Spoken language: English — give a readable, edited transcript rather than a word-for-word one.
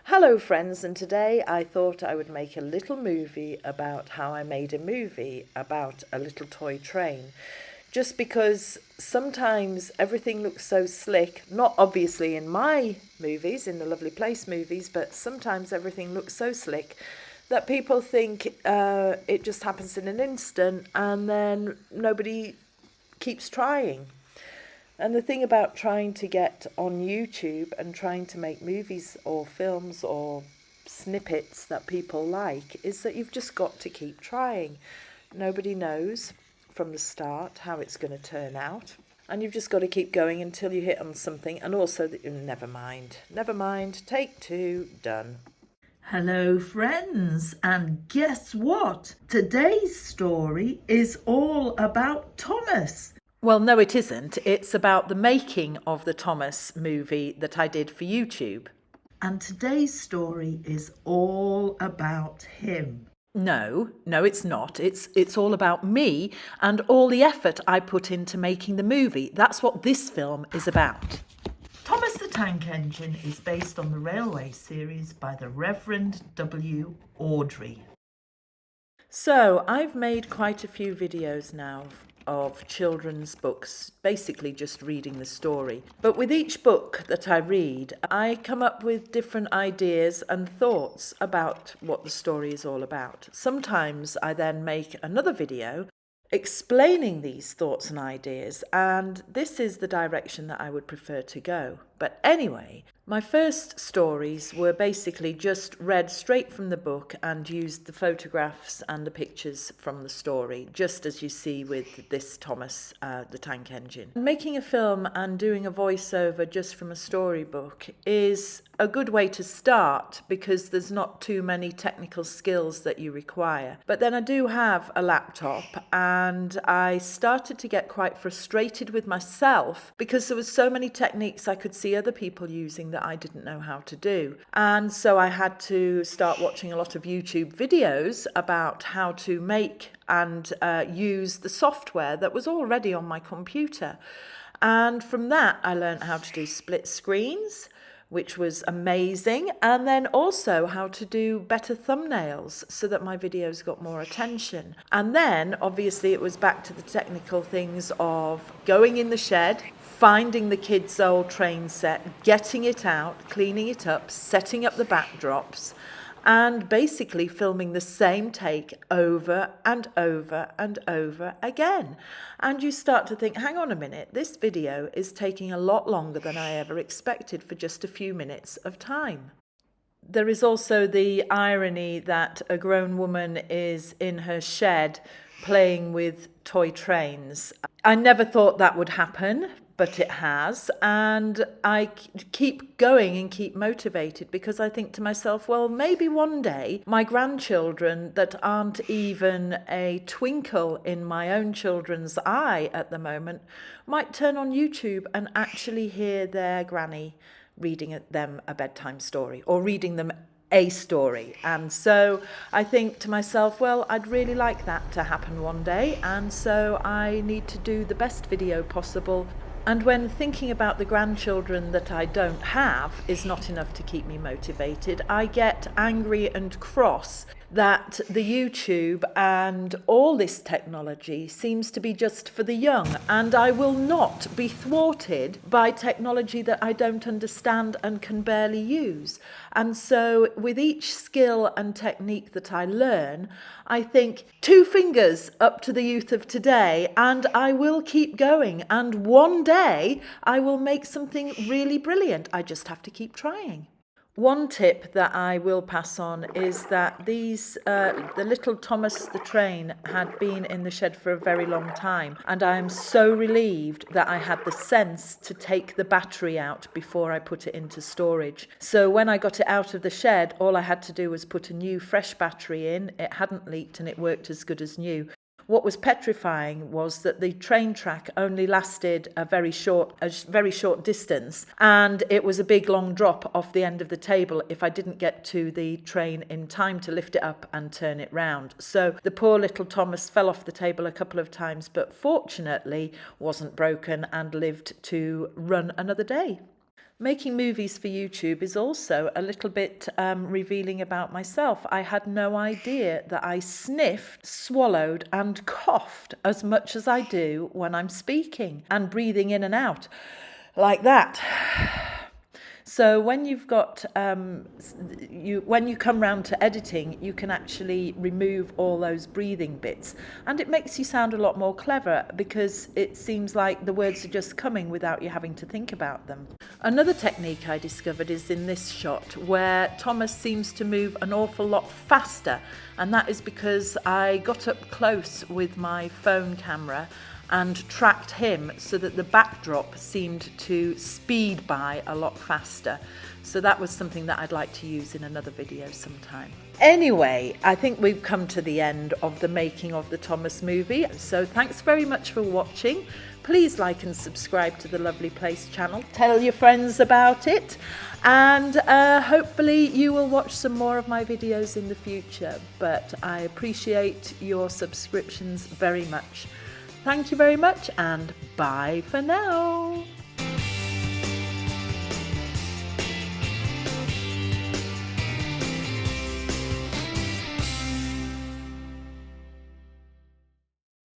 Hello friends, and today I thought I would make a little movie about how I made a movie about a little toy train. Just because sometimes everything looks so slick, not obviously in my movies, in the Lovely Place movies, but sometimes everything looks so slick that people think it just happens in an instant and then nobody keeps trying. And the thing about trying to get on YouTube and trying to make movies or films or snippets that people like is that you've just got to keep trying. Nobody knows from the start how it's going to turn out. And you've just got to keep going until you hit on something. And also, never mind, take two, done. Hello friends, and guess what? Today's story is all about Thomas. Well, no, it isn't. It's about the making of the Thomas movie that I did for YouTube. And today's story is all about him. No, it's not. It's all about me and all the effort I put into making the movie. That's what this film is about. Thomas the Tank Engine is based on the railway series by the Reverend W. Awdry. So I've made quite a few videos now of children's books, basically just reading the story. But with each book that I read, I come up with different ideas and thoughts about what the story is all about. Sometimes I then make another video explaining these thoughts and ideas, and this is the direction that I would prefer to go. But anyway, my first stories were basically just read straight from the book and used the photographs and the pictures from the story, just as you see with this Thomas the Tank Engine. Making a film and doing a voiceover just from a storybook is a good way to start because there's not too many technical skills that you require. But then I do have a laptop, and I started to get quite frustrated with myself because there was so many techniques I could see other people using that I didn't know how to do. And so I had to start watching a lot of YouTube videos about how to make and use the software that was already on my computer. And from that, I learned how to do split screens, which was amazing, and then also how to do better thumbnails so that my videos got more attention. And then obviously it was back to the technical things of going in the shed, finding the kids' old train set, getting it out, cleaning it up, setting up the backdrops, and basically filming the same take over and over and over again. And you start to think, hang on a minute, this video is taking a lot longer than I ever expected for just a few minutes of time. There is also the irony that a grown woman is in her shed playing with toy trains. I never thought that would happen, but it has, and I keep going and keep motivated because I think to myself, well, maybe one day my grandchildren that aren't even a twinkle in my own children's eye at the moment might turn on YouTube and actually hear their granny reading them a bedtime story or reading them a story. And so I think to myself, well, I'd really like that to happen one day, and so I need to do the best video possible. And when thinking about the grandchildren that I don't have is not enough to keep me motivated, I get angry and cross that the YouTube and all this technology seems to be just for the young, and I will not be thwarted by technology that I don't understand and can barely use. And so with each skill and technique that I learn, I think two fingers up to the youth of today, and I will keep going, and one day I will make something really brilliant. I just have to keep trying. One tip that I will pass on is that the little Thomas the train had been in the shed for a very long time, and I am so relieved that I had the sense to take the battery out before I put it into storage. So when I got it out of the shed, all I had to do was put a new fresh battery in. It hadn't leaked and it worked as good as new. What was petrifying was that the train track only lasted a very short distance, and it was a big long drop off the end of the table if I didn't get to the train in time to lift it up and turn it round. So the poor little Thomas fell off the table a couple of times, but fortunately wasn't broken and lived to run another day. Making movies for YouTube is also a little bit revealing about myself. I had no idea that I sniffed, swallowed, and coughed as much as I do when I'm speaking and breathing in and out like that. So when you've got when you come round to editing, you can actually remove all those breathing bits, and it makes you sound a lot more clever because it seems like the words are just coming without you having to think about them. Another technique I discovered is in this shot where Thomas seems to move an awful lot faster, and that is because I got up close with my phone camera and tracked him so that the backdrop seemed to speed by a lot faster. So that was something that I'd like to use in another video sometime. Anyway, I think we've come to the end of the making of the Thomas movie. So thanks very much for watching. Please like and subscribe to the Lovely Place channel. Tell your friends about it. And hopefully you will watch some more of my videos in the future. But I appreciate your subscriptions very much. Thank you very much, and bye for now.